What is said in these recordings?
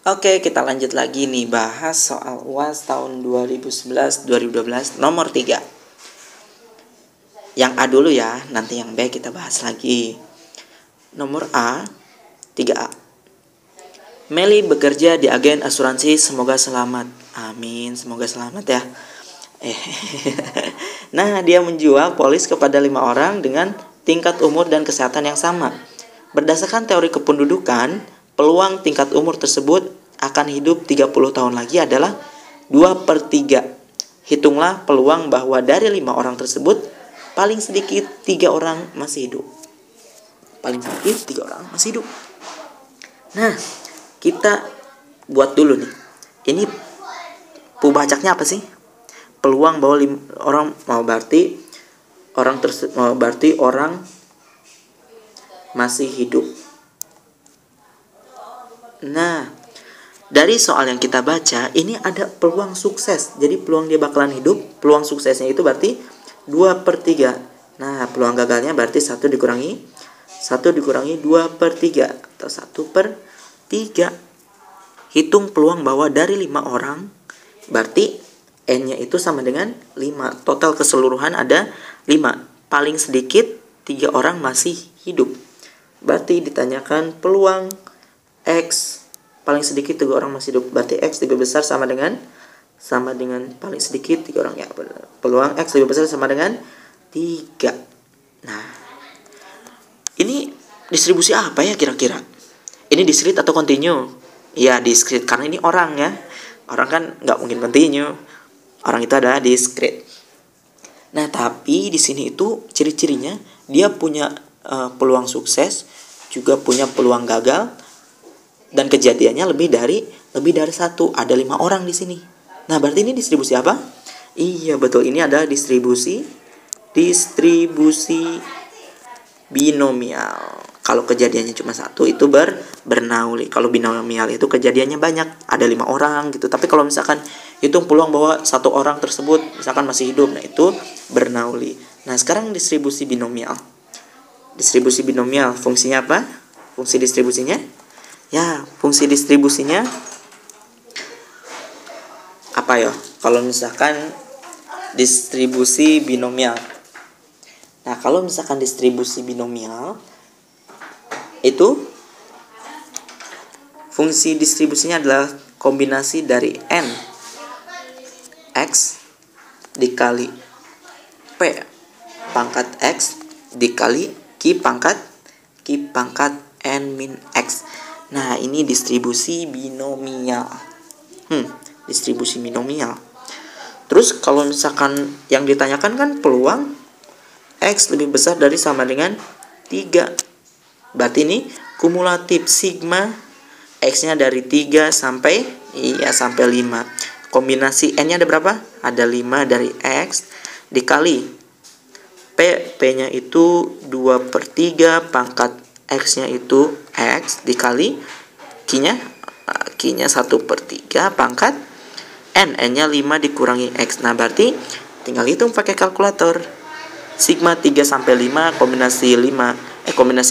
Oke, kita lanjut lagi nih bahas soal UAS tahun 2011-2012 nomor 3. Yang A dulu ya, nanti yang B kita bahas lagi. Nomor A, 3A. Meli bekerja di agen asuransi, semoga selamat. Amin, semoga selamat ya. Nah, dia menjual polis kepada 5 orang dengan tingkat umur dan kesehatan yang sama. Berdasarkan teori kependudukan, peluang tingkat umur tersebut akan hidup 30 tahun lagi adalah 2/3. Hitunglah peluang bahwa dari 5 orang tersebut, paling sedikit 3 orang masih hidup. Paling sedikit 3 orang masih hidup. Nah, kita buat dulu nih. Ini pubacaknya apa sih? Peluang bahwa orang berarti orang masih hidup. Nah, dari soal yang kita baca, ini ada peluang sukses. Jadi peluang dia bakalan hidup, peluang suksesnya itu berarti 2/3. Nah, peluang gagalnya berarti 1 dikurangi 2/3 atau 1/3. Hitung peluang bahwa dari 5 orang, berarti N-nya itu sama dengan 5. Total keseluruhan ada 5. Paling sedikit 3 orang masih hidup. Berarti ditanyakan peluang X paling sedikit 3 orang masih hidup. Berarti X lebih besar sama dengan paling sedikit 3 orang ya. Peluang X lebih besar sama dengan 3. Nah, ini distribusi apa ya kira-kira? Ini discrete atau continue? Ya, discrete karena ini orang ya. Orang kan nggak mungkin continue. Orang itu adalah discrete. Nah, tapi di sini itu ciri-cirinya dia punya peluang sukses, juga punya peluang gagal, dan kejadiannya lebih dari 1. Ada 5 orang di sini. Nah, berarti ini distribusi apa? Iya, betul. Ini adalah distribusi binomial. Kalau kejadiannya cuma 1 itu bernauli. Kalau binomial itu kejadiannya banyak, ada 5 orang gitu. Tapi kalau misalkan hitung peluang bahwa 1 orang tersebut misalkan masih hidup, nah itu bernauli. Nah, sekarang distribusi binomial. Distribusi binomial fungsinya apa? Fungsi distribusinya? Ya, fungsi distribusinya apa ya? Kalau misalkan distribusi binomial. Nah, kalau misalkan distribusi binomial itu fungsi distribusinya adalah kombinasi dari N X dikali P pangkat X dikali Q pangkat N min X. Nah, ini distribusi binomial. Distribusi binomial. Terus kalau misalkan yang ditanyakan kan peluang X lebih besar dari sama dengan 3. Berarti ini kumulatif sigma X-nya dari 3 sampai 5. Kombinasi N-nya ada berapa? Ada 5 dari X dikali P-nya itu 2/3 pangkat X-nya itu X dikali Q-nya 1/3 pangkat N-nya 5 dikurangi X. Nah, berarti tinggal hitung pakai kalkulator. Sigma 3 sampai 5 kombinasi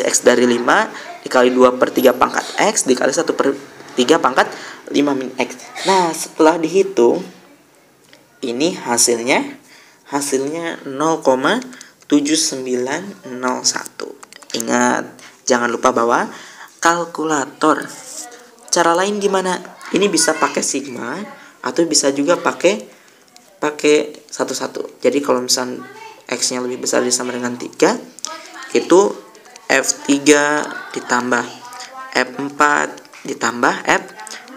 X dari 5 dikali 2/3 pangkat X dikali 1/3 pangkat 5 min X. Nah, setelah dihitung ini hasilnya 0,7901. Ingat, jangan lupa bawa kalkulator. Cara lain gimana? Ini bisa pakai sigma atau bisa juga pakai satu-satu. Jadi kalau misal X-nya lebih besar sama dengan 3, itu F3 ditambah F4 ditambah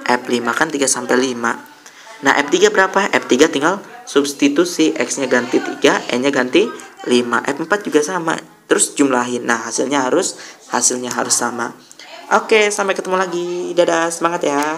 F5 kan 3 sampai 5. Nah, F3 berapa? F3 tinggal substitusi, X-nya ganti 3, N-nya ganti 5. F4 juga sama. Terus jumlahin. Nah, hasilnya harus sama. Oke, sampai ketemu lagi. Dadah, semangat ya.